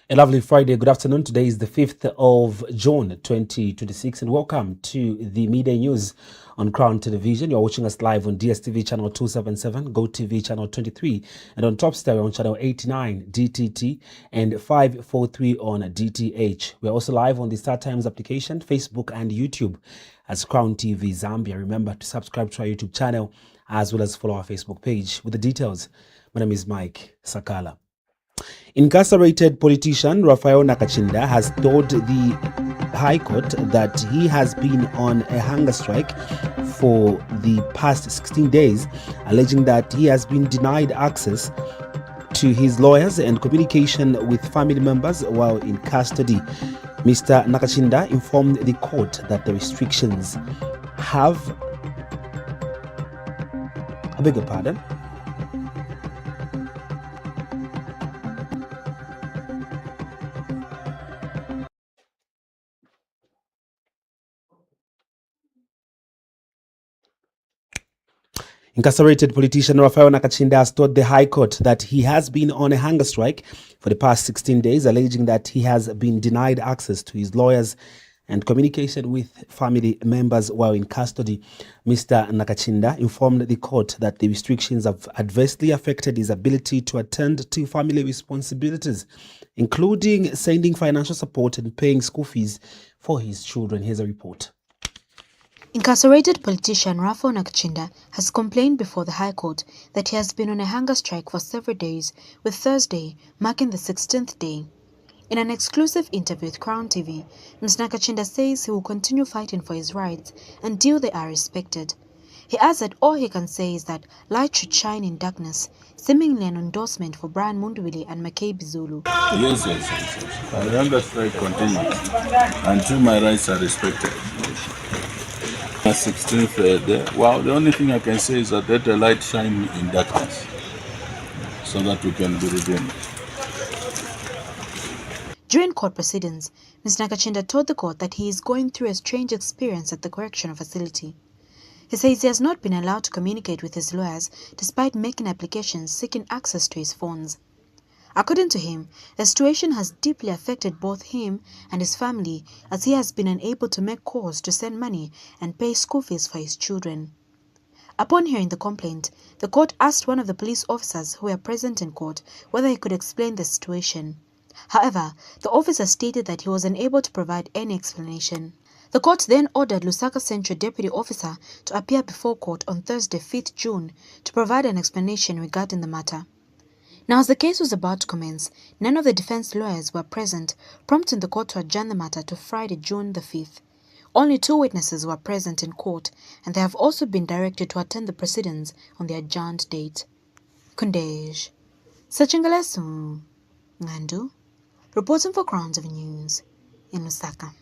A lovely Friday. Good afternoon. Today is the 5th of June 2026 and welcome to the midday news on Crown Television. You're watching us live on DSTV channel 277, GoTV channel 23 and on Top Stereo on channel 89 DTT and 543 on DTH. We're also live on the Star Times application, Facebook and YouTube as Crown TV Zambia. Remember to subscribe to our YouTube channel as well as follow our Facebook page. With the details, my name is Mike Sakala. Incarcerated politician Raphael Nakachinda has told the High Court that he has been on a hunger strike for the past 16 days, alleging that he has been denied access to his lawyers and communication with family members while in custody. Mr. Nakachinda informed the court that the restrictions have... I beg your pardon? Incarcerated politician Raphael Nakachinda has told the High Court that he has been on a hunger strike for the past 16 days, alleging that he has been denied access to his lawyers and communication with family members while in custody. Mr. Nakachinda informed the court that the restrictions have adversely affected his ability to attend to family responsibilities, including sending financial support and paying school fees for his children. Here's a report. Incarcerated politician Raphael Nakachinda has complained before the High Court that he has been on a hunger strike for several days, with Thursday marking the 16th day. In an exclusive interview with Crown TV, Ms. Nakachinda says he will continue fighting for his rights until they are respected. He adds that all he can say is that light should shine in darkness, seemingly an endorsement for Brian Mundwili and McCabe Zulu. Yes. The hunger strike continues until my rights are respected. 16th day. Well, the only thing I can say is that let the light shine in darkness so that we can be redeemed. During court proceedings, Ms. Nakachinda told the court that he is going through a strange experience at the correctional facility. He says he has not been allowed to communicate with his lawyers despite making applications seeking access to his phones. According to him, the situation has deeply affected both him and his family as he has been unable to make calls to send money and pay school fees for his children. Upon hearing the complaint, the court asked one of the police officers who were present in court whether he could explain the situation. However, the officer stated that he was unable to provide any explanation. The court then ordered Lusaka Central Deputy Officer to appear before court on Thursday, 5th June, to provide an explanation regarding the matter. Now, as the case was about to commence, none of the defense lawyers were present, prompting the court to adjourn the matter to Friday, June the 5th. Only 2 witnesses were present in court, and they have also been directed to attend the proceedings on the adjourned date. Kundej Sachingalesu Ngandu, reporting for Crown TV News in Lusaka.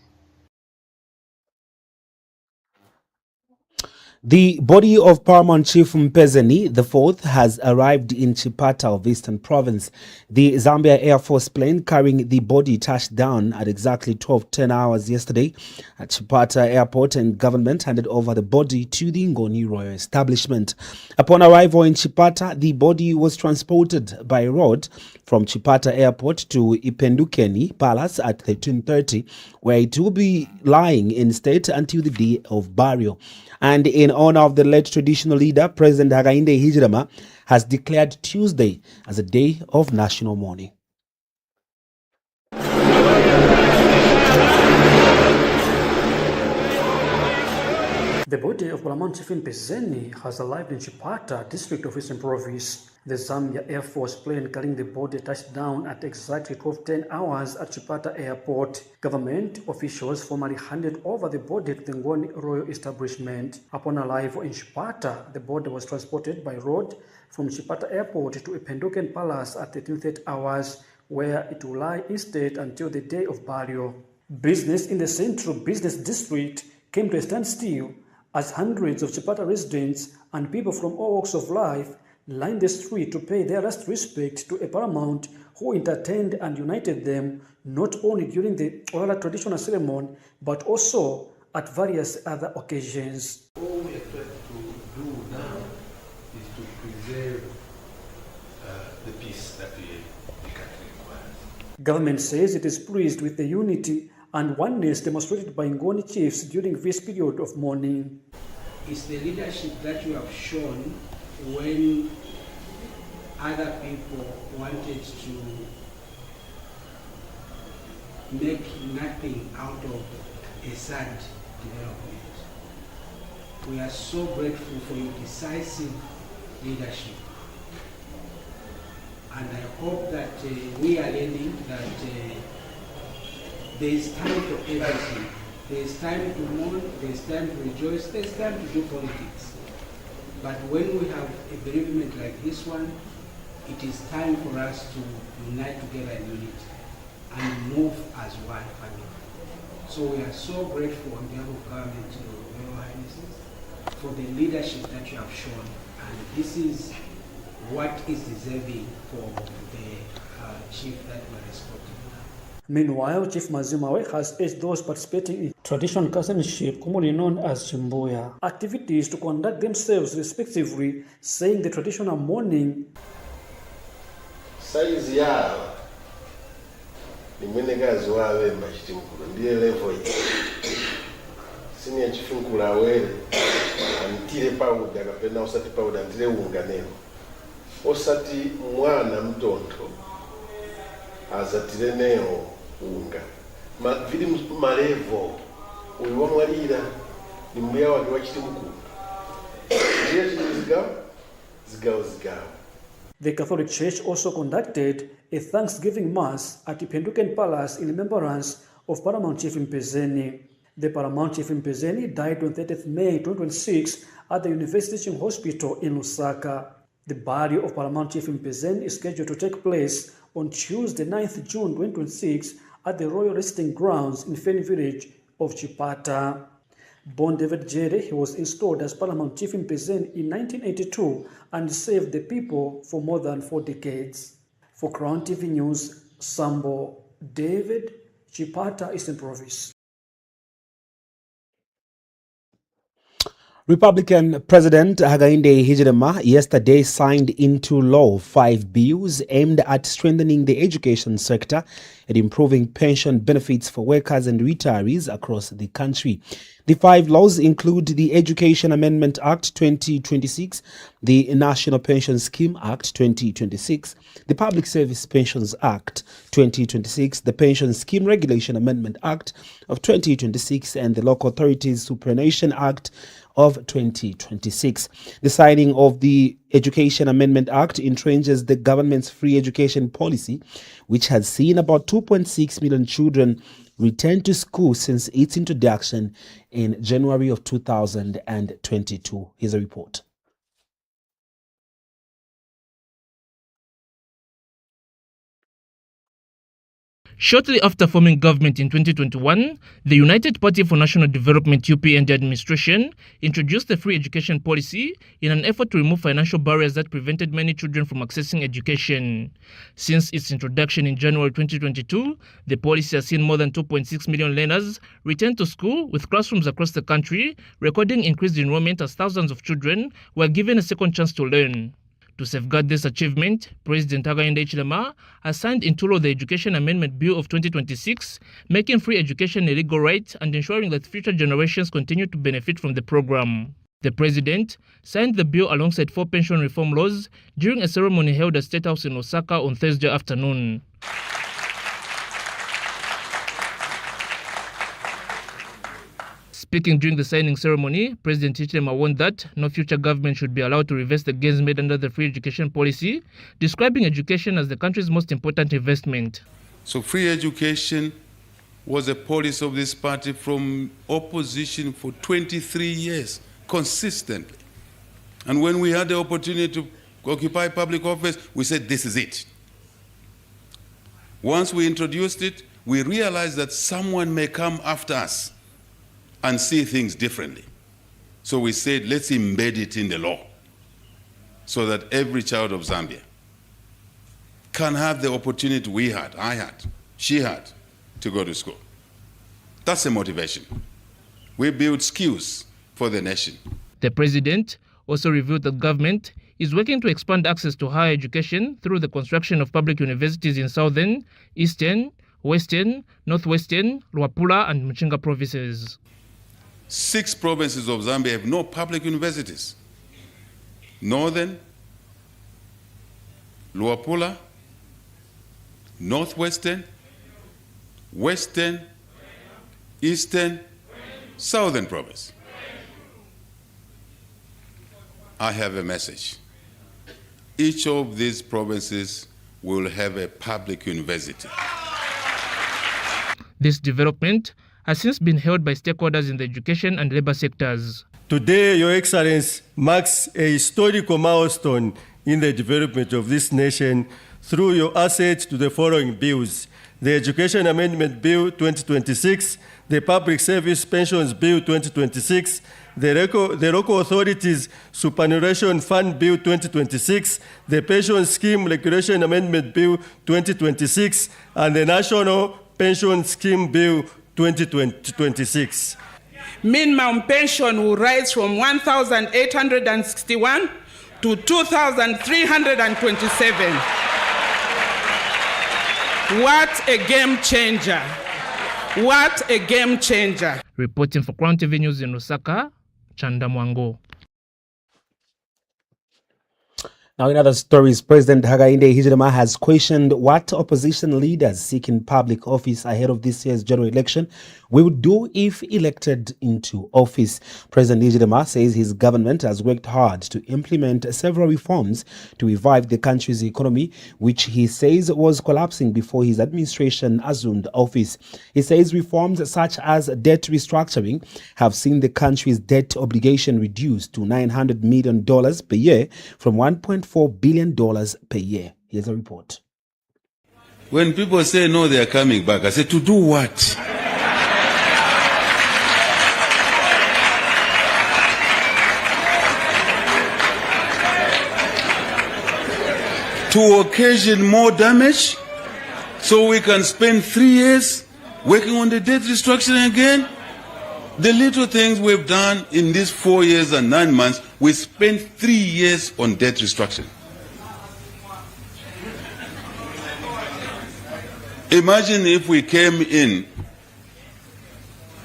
The body of Paramount Chief Mpezeni IV has arrived in Chipata of Eastern Province. The Zambia Air Force plane carrying the body touched down at exactly 12:10 hours yesterday at Chipata Airport, and government handed over the body to the Ngoni Royal Establishment. Upon arrival in Chipata, the body was transported by road from Chipata Airport to Ipendukeni Palace at 13:30, where it will be lying in state until the day of burial. And in honor of the late traditional leader, President Hakainde Hichilema has declared Tuesday as a day of national mourning. The body of Paramount Chief Mpezeni has arrived in Chipata, district of Eastern Province. The Zambia Air Force plane carrying the body touched down at exactly 12:10 hours at Chipata Airport. Government officials formally handed over the body to the Ngoni Royal Establishment. Upon arrival in Chipata, the body was transported by road from Chipata Airport to Ipenduken Palace at 13:30 hours, where it will lie in state until the day of burial. Business in the Central Business District came to a standstill as hundreds of Chipata residents and people from all walks of life lined the street to pay their last respect to a paramount who entertained and united them not only during the oral traditional ceremony but also at various other occasions. All we expect to do now is to preserve the peace that the country requires. Government says it is pleased with the unity and oneness demonstrated by Ngoni chiefs during this period of mourning. It's the leadership that you have shown when other people wanted to make nothing out of a sad development. We are so grateful for your decisive leadership. And I hope that we are learning that there is time for everything. There is time to mourn, there is time to rejoice, there is time to do politics. But when we have a bereavement like this one, it is time for us to unite together in unity and move as one family. So we are so grateful on behalf of government to your Royal Highnesses for the leadership that you have shown. And this is what is deserving for the chief that we are escorting. Meanwhile, Chief Mazimawe has urged those participating in traditional cousinship, commonly known as Chimbuya, activities to conduct themselves respectively, saying the traditional mourning size yao nimwenekazi wawe mbachitimkulu ndiye level senior chief nkula awere antile pauda kapena osati pauda antile unganeno osati mwana mtonto azatile neo unga vili malevo uyu wamwalira ni mbuya wake wachitimkulu ndiye zigao. The Catholic Church also conducted a Thanksgiving Mass at the Penduken Palace in remembrance of Paramount Chief Mpezeni. The Paramount Chief Mpezeni died on 30th May 2026 at the University Teaching Hospital in Lusaka. The burial of Paramount Chief Mpezeni is scheduled to take place on Tuesday, 9th June 2026 at the Royal Resting Grounds in Feni Village of Chipata. Born David Jere, he was installed as Paramount Chief Mpezeni in 1982 and served the people for more than 4 decades. For Crown TV News, Sambo David, Chipata, Eastern Province. Republican President Hakainde Hichilema yesterday signed into law 5 bills aimed at strengthening the education sector and improving pension benefits for workers and retirees across the country. The 5 laws include the Education Amendment Act 2026, the National Pension Scheme Act 2026, the Public Service Pensions Act 2026, the Pension Scheme Regulation Amendment Act of 2026, and the Local Authorities Superannuation Act of 2026. The signing of the Education Amendment Act entrenches the government's free education policy, which has seen about 2.6 million children return to school since its introduction in January of 2022. Here's a report. Shortly after forming government in 2021, the United Party for National Development UPND administration introduced the free education policy in an effort to remove financial barriers that prevented many children from accessing education. Since its introduction in January 2022, the policy has seen more than 2.6 million learners return to school, with classrooms across the country recording increased enrollment as thousands of children were given a second chance to learn. To safeguard this achievement, President Hakainde Hichilema has signed into law the Education Amendment Bill of 2026, making free education a legal right and ensuring that future generations continue to benefit from the program. The President signed the bill alongside 4 pension reform laws during a ceremony held at State House in Osaka on Thursday afternoon. Speaking during the signing ceremony, President Hichilema warned that no future government should be allowed to reverse the gains made under the free education policy, describing education as the country's most important investment. So free education was a policy of this party from opposition for 23 years, consistently. And when we had the opportunity to occupy public office, we said, this is it. Once we introduced it, we realized that someone may come after us and see things differently. So we said, let's embed it in the law so that every child of Zambia can have the opportunity we had, I had, she had, to go to school. That's the motivation. We build skills for the nation. The President also revealed that government is working to expand access to higher education through the construction of public universities in southern, eastern, western, northwestern, Luapula and Muchinga provinces. 6 provinces of Zambia have no public universities. Northern, Luapula, northwestern, western, eastern, southern province. I have a message. Each of these provinces will have a public university. This development has since been hailed by stakeholders in the education and labor sectors. Today, Your Excellency marks a historical milestone in the development of this nation through your assent to the following bills: the Education Amendment Bill 2026, the Public Service Pensions Bill 2026, the Local Authorities Superannuation Fund Bill 2026, the Pension Scheme Regulation Amendment Bill 2026, and the National Pension Scheme Bill 2026. Minimum pension will rise from 1,861 to 2,327. What a game changer. What a game changer. Reporting for Crown TV News in Lusaka, Chanda Mwango. Now, in other stories, President Hakainde Hichilema has questioned what opposition leaders seeking public office ahead of this year's general election will do if elected into office. President Hichilema says his government has worked hard to implement several reforms to revive the country's economy, which he says was collapsing before his administration assumed office. He says reforms such as debt restructuring have seen the country's debt obligation reduced to $900 million per year from $1.4 billion per year. Here's a report. When people say no, they are coming back, I say, to do what? To occasion more damage so we can spend 3 years working on the debt restructuring again? The little things we've done in these 4 years and 9 months, we spent 3 years on debt restructuring. Imagine if we came in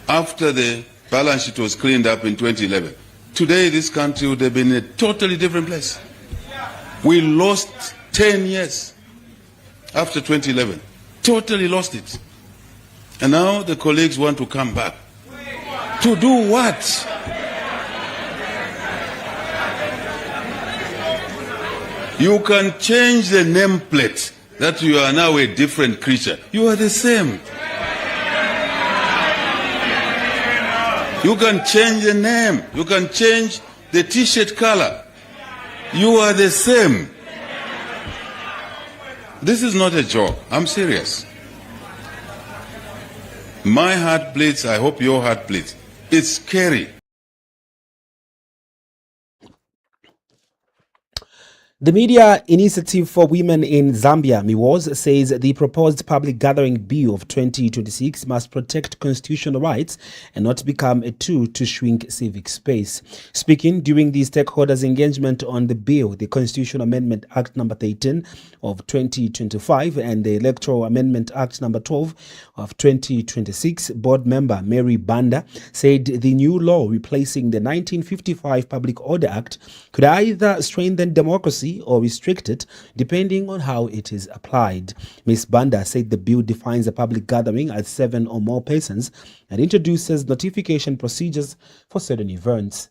after the balance sheet was cleaned up in 2011. Today, this country would have been a totally different place. We lost 10 years after 2011. Totally lost it. And now the colleagues want to come back. To do what? You can change the nameplate that you are now a different creature. You are the same. You can change the name. You can change the t-shirt color. You are the same. This is not a joke. I'm serious. My heart bleeds. I hope your heart bleeds. It's scary. The Media Initiative for Women in Zambia, MIWOZ, says the proposed public gathering bill of 2026 must protect constitutional rights and not become a tool to shrink civic space. Speaking during the stakeholders' engagement on the bill, the Constitutional Amendment Act No. 13 of 2025 and the Electoral Amendment Act No. 12 of 2026, board member Mary Banda said the new law replacing the 1955 Public Order Act could either strengthen democracy or restrict it, depending on how it is applied. Ms. Banda said the bill defines a public gathering as 7 or more persons and introduces notification procedures for certain events.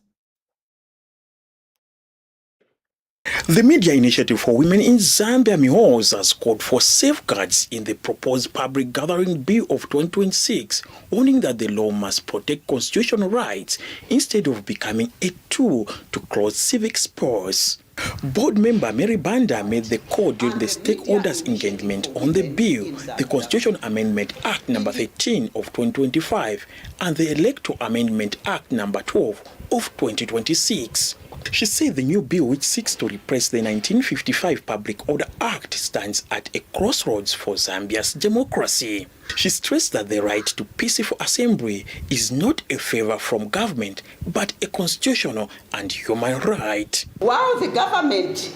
The Media Initiative for Women in Zambia, MIWOZ, has called for safeguards in the proposed public gathering bill of 2026, warning that the law must protect constitutional rights instead of becoming a tool to close civic space. Board member Mary Banda made the call during the stakeholders' engagement on the bill, the Constitutional Amendment Act No. 13 of 2025 and the Electoral Amendment Act No. 12 of 2026. She said the new bill, which seeks to replace the 1955 Public Order Act, stands at a crossroads for Zambia's democracy. She stressed that the right to peaceful assembly is not a favor from government, but a constitutional and human right. While the government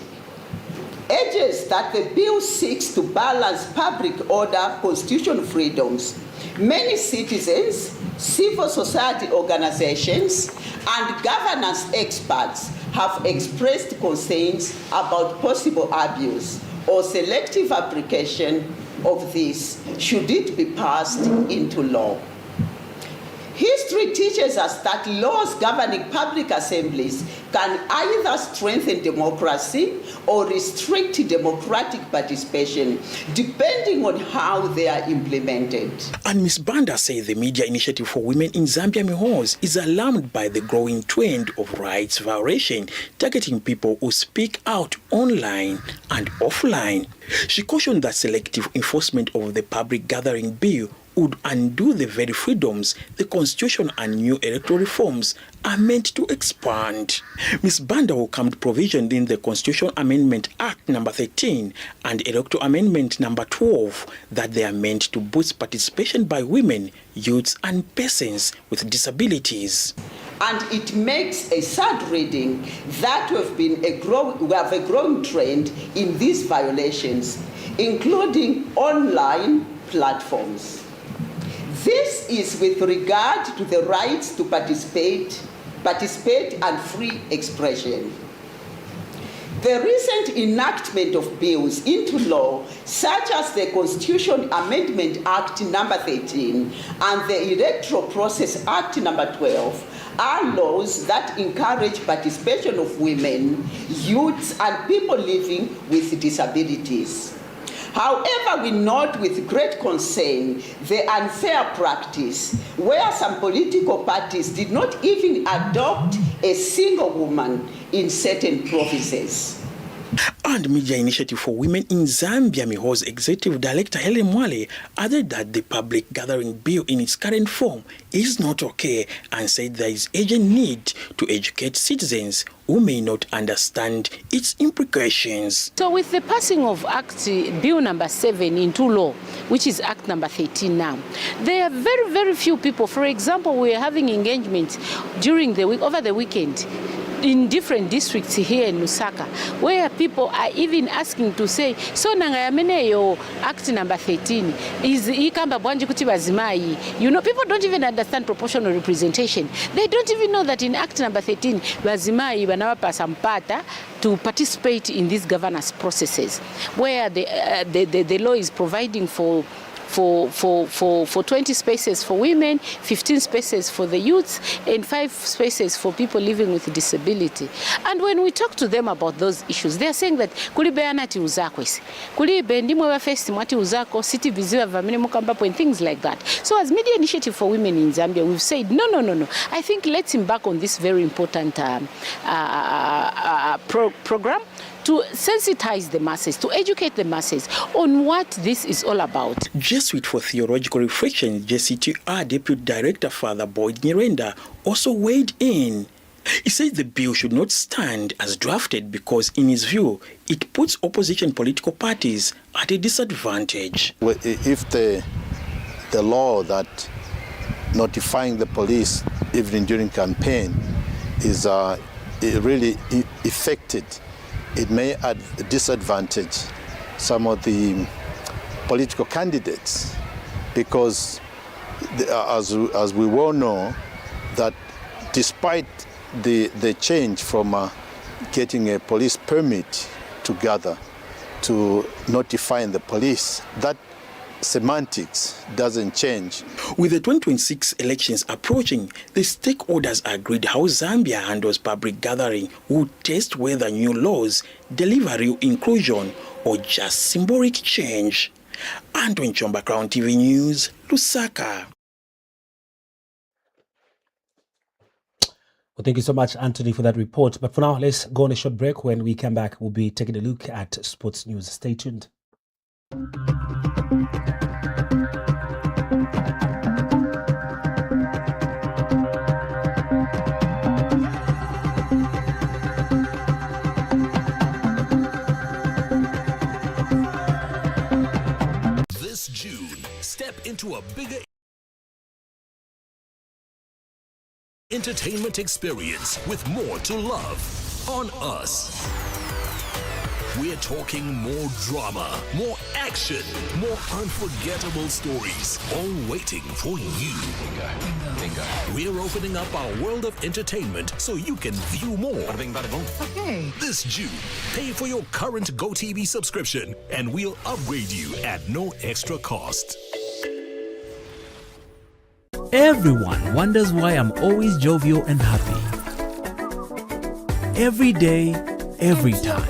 urges that the bill seeks to balance public order, constitutional freedoms, many citizens, civil society organizations, and governance experts have expressed concerns about possible abuse or selective application of this should it be passed into law. History teaches us that laws governing public assemblies can either strengthen democracy or restrict democratic participation, depending on how they are implemented. And Ms. Banda said the Media Initiative for Women in Zambia Mihos is alarmed by the growing trend of rights violation targeting people who speak out online and offline. She cautioned that selective enforcement of the public gathering bill would undo the very freedoms the Constitution and new electoral reforms are meant to expand. Ms. Banda welcomed provision in the Constitutional Amendment Act No. 13 and Electoral Amendment No. 12 that they are meant to boost participation by women, youths, and persons with disabilities. And it makes a sad reading that we have a growing trend in these violations, including online platforms. This is with regard to the rights to participate and free expression. The recent enactment of bills into law, such as the Constitution Amendment Act No. 13 and the Electoral Process Act No. 12, are laws that encourage participation of women, youths, and people living with disabilities. However, we note with great concern the unfair practice where some political parties did not even adopt a single woman in certain provinces. And Media Initiative for Women in Zambia Miho's Executive Director Helen Mwale added that the public gathering bill in its current form is not okay and said there is urgent need to educate citizens who may not understand its implications. So with the passing of Act Bill number 7 into law, which is Act number 13 now, there are very, very few people. For example, we are having engagement during the week, over the weekend, in different districts here in Lusaka, where people are even asking to say, so nangayamene yo Act number 13 is ikamba bwanji kuti bazimai. You know, people don't even understand proportional representation. They don't even know that in Act number 13, bazimai banawapa sampata to participate in these governance processes, where the law is providing for 20 spaces for women, 15 spaces for the youths, and 5 spaces for people living with disability. And when we talk to them about those issues, they are saying that kulibeana ti uzakwesi, kulibe ndimwe wa first mwati uzako, city viziwa vamine mukambapo, and things like that. So as Media Initiative for Women in Zambia, we've said, no. I think let's embark on this very important program to sensitize the masses, to educate the masses on what this is all about. Jesuit for Theological Reflection, JCTR Deputy Director Father Boyd Nyirenda also weighed in. He said the bill should not stand as drafted because, in his view, it puts opposition political parties at a disadvantage. Well, if the law that notifying the police even during campaign is really effected, it may disadvantage some of the political candidates because, as we well know, that despite the change from getting a police permit to gather to notifying the police, that semantics doesn't change. With the 2026 elections approaching, the stakeholders agreed how Zambia handles public gathering will test whether new laws deliver real inclusion or just symbolic change. Anton Chomba, Crown TV News, Lusaka. Well, thank you so much, Anthony, for that report. But for now, let's go on a short break. When we come back, we'll be taking a look at sports news. Stay tuned. step into a bigger entertainment experience with more to love on us. We're talking more drama, more action, more unforgettable stories, all waiting for you. Bingo. We're opening up our world of entertainment so you can view more. Okay. This June, pay for your current GoTV subscription and we'll upgrade you at no extra cost. Everyone wonders why I'm always jovial and happy. Every day, every time.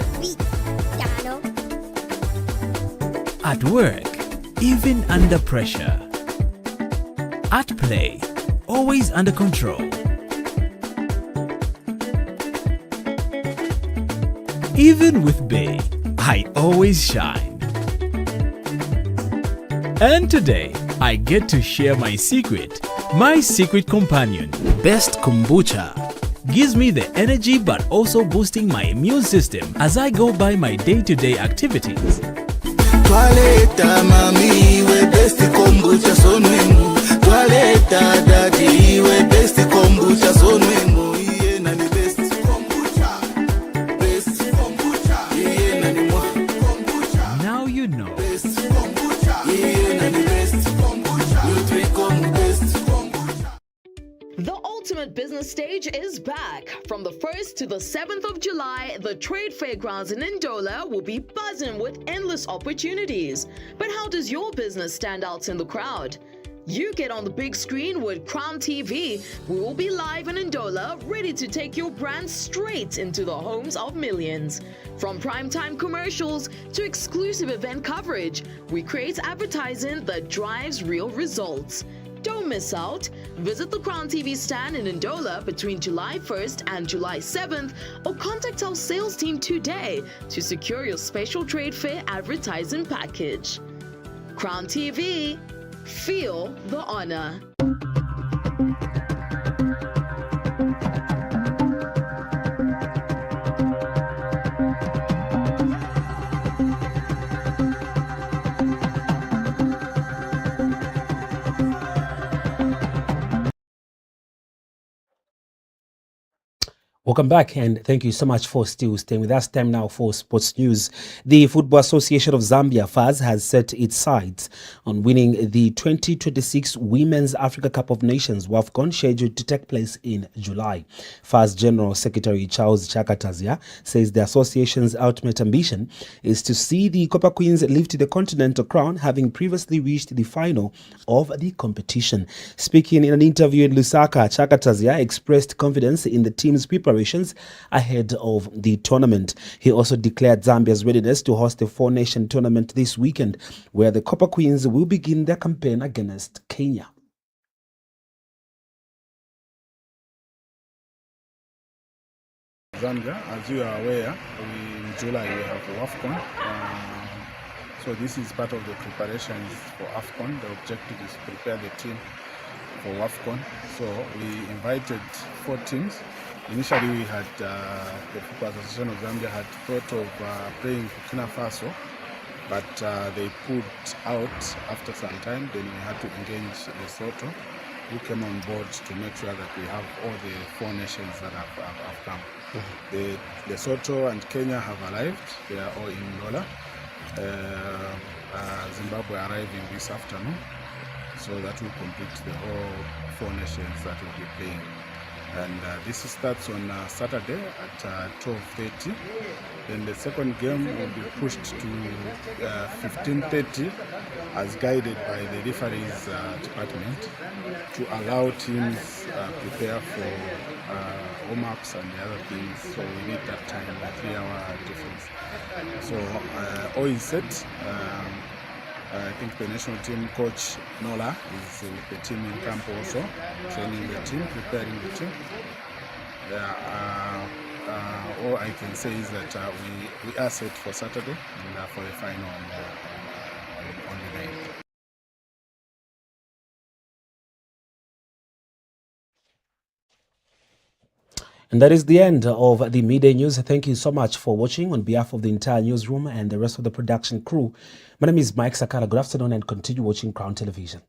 At work, even under pressure. At play, always under control. Even with Bay, I always shine. And today, I get to share my secret companion, Best Kombucha. Gives me the energy but also boosting my immune system as I go by my day-to-day activities. Toileta mami we best kombucha sonwemu. Toileta daddy we best kombucha sonwemu. Iye na ni best kombucha. Best kombucha. Iye na ni mwa kombucha. Now you know. Best kombucha. Iye na ni best kombucha. You drink best kombucha. The Ultimate Business Stage is back. From the 1st to the 7th of July, the Trade Fairgrounds in Ndola will be buzzing with endless opportunities. But how does your business stand out in the crowd? You get on the big screen with Crown TV. We will be live in Ndola, ready to take your brand straight into the homes of millions. From primetime commercials to exclusive event coverage, we create advertising that drives real results. Don't miss out. Visit the Crown TV stand in Ndola between July 1st and July 7th or contact our sales team today to secure your special trade fair advertising package. Crown TV, feel the honor. Welcome back and thank you so much for still staying with us. Time now for sports news. The Football Association of Zambia, FAZ, has set its sights on winning the 2026 Women's Africa Cup of Nations WAFCON, scheduled to take place in July. FAZ General Secretary Charles Chakatazia says the association's ultimate ambition is to see the Copper Queens lift the continental crown, having previously reached the final of the competition. Speaking in an interview in Lusaka, Chakatazia expressed confidence in the team's preparations ahead of the tournament. He also declared Zambia's readiness to host a four-nation tournament this weekend, where the Copper Queens will begin their campaign against Kenya. Zambia, as you are aware, in July we have the WAFCON. So this is part of the preparations for AFCON. The objective is to prepare the team for WAFCON. So we invited 4 teams. Initially we had the Football Association of Zambia had thought of playing Burkina Faso, but they pulled out after some time. Then we had to engage Lesotho, who came on board to make sure that we have all the 4 nations that have come. The Lesotho and Kenya have arrived. They are all in Ndola. Zimbabwe arriving this afternoon. So that will complete the whole 4 nations that will be playing. And this starts on Saturday at 12:30. Then the second game will be pushed to 15:30 as guided by the referees department to allow teams prepare for warm-ups and the other things. So we need that time, a 3-hour difference. So all is set. I think the national team coach Nola is with the team in camp also, training the team, preparing the team. All I can say is that we are set for Saturday and for the final on the 9th. And that is the end of the midday news. Thank you so much for watching. On behalf of the entire newsroom and the rest of the production crew, my name is Mike Sakala. Good afternoon and continue watching Crown Television.